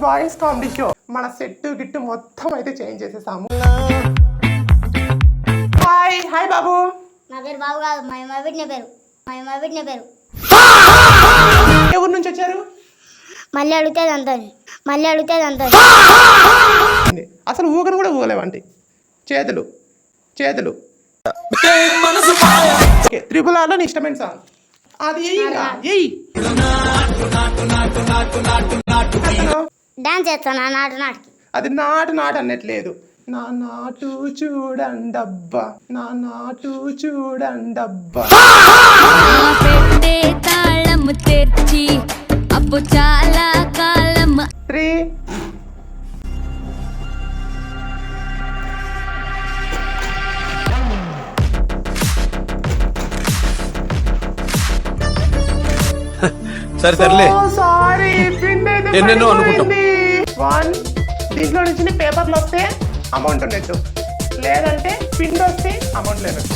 Boys comedy show. మన set గిట్టు మొత్తం అయితే చేంజ్ చేసేసాము. హాయ్ హాయ్ బాబు. నా పేరు బాబు కాదు, మా బిడ్డ పేరు. ఏ ఊరు నుంచి వచ్చారు? మళ్ళీ అడుగుతుంది అంతని. అసలు ఊగను కూడా ఊగలేవంటి. చేతులు త్రిపులాలో ఇష్టమైన సాంగ్ అది. డాన్స్ చేస్తాను నాటుకి. అది నాటు అన్నట్లేదు. నా నాటు చూడండబ్బా. పెట్టే తాళము తెర్చి అప్పు చాలా కాలం 3 సరే సర్లే. సారీ ఎన్నెన్నో అనుకుంటాం. 1 దీంట్లో నుంచి పేపర్లు వస్తే అమౌంట్ ఉన్నట్టు, లేదంటే పిండి వస్తే అమౌంట్ లేనట్టు.